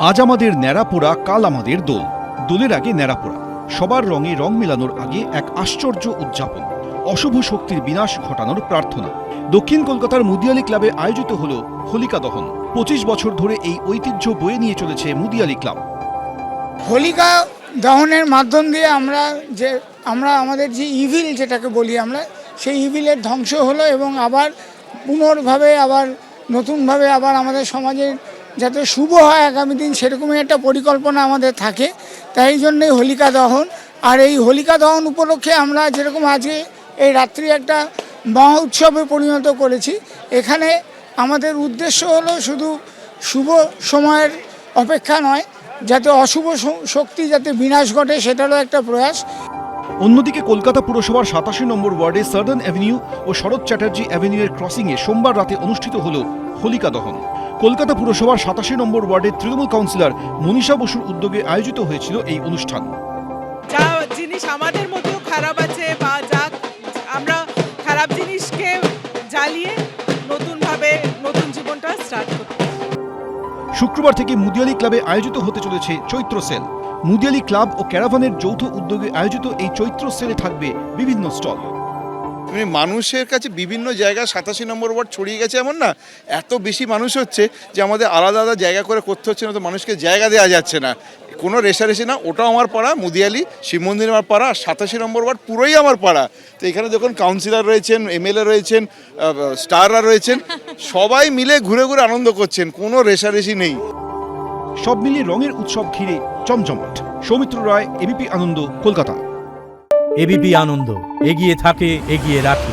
আজ আমাদের ন্যাড়াপোড়া, কাল আমাদের দোল। দোলের আগে ন্যাড়াপোড়া, সবার রঙে রং মেলানোর আগে এক আশ্চর্য উদযাপন, অশুভ শক্তির বিনাশ ঘটানোর প্রার্থনা। দক্ষিণ কলকাতার মুদিয়ালি ক্লাবে আয়োজিত হল হোলিকা দহন। 25 বছর ধরে এই ঐতিহ্য বয়ে নিয়ে চলেছে মুদিয়ালি ক্লাব। হোলিকা দহনের মাধ্যম দিয়ে আমরা আমাদের যে ইভিল যেটাকে বলি আমরা, সেই ইভিলের ধ্বংস হলো এবং আবার পুনর্ভাবে নতুনভাবে আমাদের সমাজের যাতে শুভ হয় আগামী দিন, সেরকমই একটা পরিকল্পনা আমাদের থাকে। তাই জন্যই হোলিকা দহন। আর এই হোলিকা দহন উপলক্ষে আমরা যেরকম আজকে এই রাত্রি একটা মহা উৎসবে পরিণত করেছি। এখানে আমাদের উদ্দেশ্য হলো শুধু শুভ সময়ের অপেক্ষা নয়, যাতে অশুভ শক্তি যাতে বিনাশ ঘটে, সেটারও একটা প্রয়াস। অন্যদিকে কলকাতা পুরসভার 87 নম্বর ওয়ার্ডে সার্দার্ন অ্যাভিনিউ ও শরৎ চ্যাটার্জি অ্যাভিনিউয়ের ক্রসিংয়ে সোমবার রাতে অনুষ্ঠিত হল হোলিকা দহন। কলকাতা পুরসভার 87 নম্বর ওয়ার্ডের তৃণমূল কাউন্সিলর মনীষা বসুর উদ্যোগে আয়োজিত হয়েছিল এই অনুষ্ঠান। যা জিনিস আমাদের মধ্যেও খারাপ আছে বা যা আমরা খারাপ জিনিসকে জ্বালিয়ে নতুনভাবে নতুন জীবনটা স্টার্ট করতে। শুক্রবার থেকে মুদিয়ালি ক্লাবে আয়োজিত হতে চলেছে চৈত্র সেল। মুদিয়ালি ক্লাব ও ক্যারাভানের যৌথ উদ্যোগে আয়োজিত এই চৈত্র সেলে থাকবে বিভিন্ন স্টল। মানুষের কাছে বিভিন্ন জায়গায় 87 নম্বর ওয়ার্ড ছড়িয়ে গেছে, এমন না এত বেশি মানুষ হচ্ছে যে আমাদের আলাদা আলাদা জায়গা করে করতে হচ্ছে না, তো মানুষকে জায়গা দেওয়া যাচ্ছে না। কোনো রেশারেশি না, ওটাও আমার পাড়া মুদিয়ালি, শিব মন্দির আমার পাড়া, 87 নম্বর ওয়ার্ড পুরোই আমার পাড়া। তো এখানে যখন কাউন্সিলর রয়েছেন, এমএলএ রয়েছেন, স্টাররা রয়েছেন, সবাই মিলে ঘুরে ঘুরে আনন্দ করছেন, কোনো রেশারেশি নেই। সব মিলিয়ে রঙের উৎসব ঘিরে জমজমাট। সৌমিত্র রায়, এবিপি আনন্দ, কলকাতা। এবিপি আনন্দ, এগিয়ে থাকে, এগিয়ে রাখে।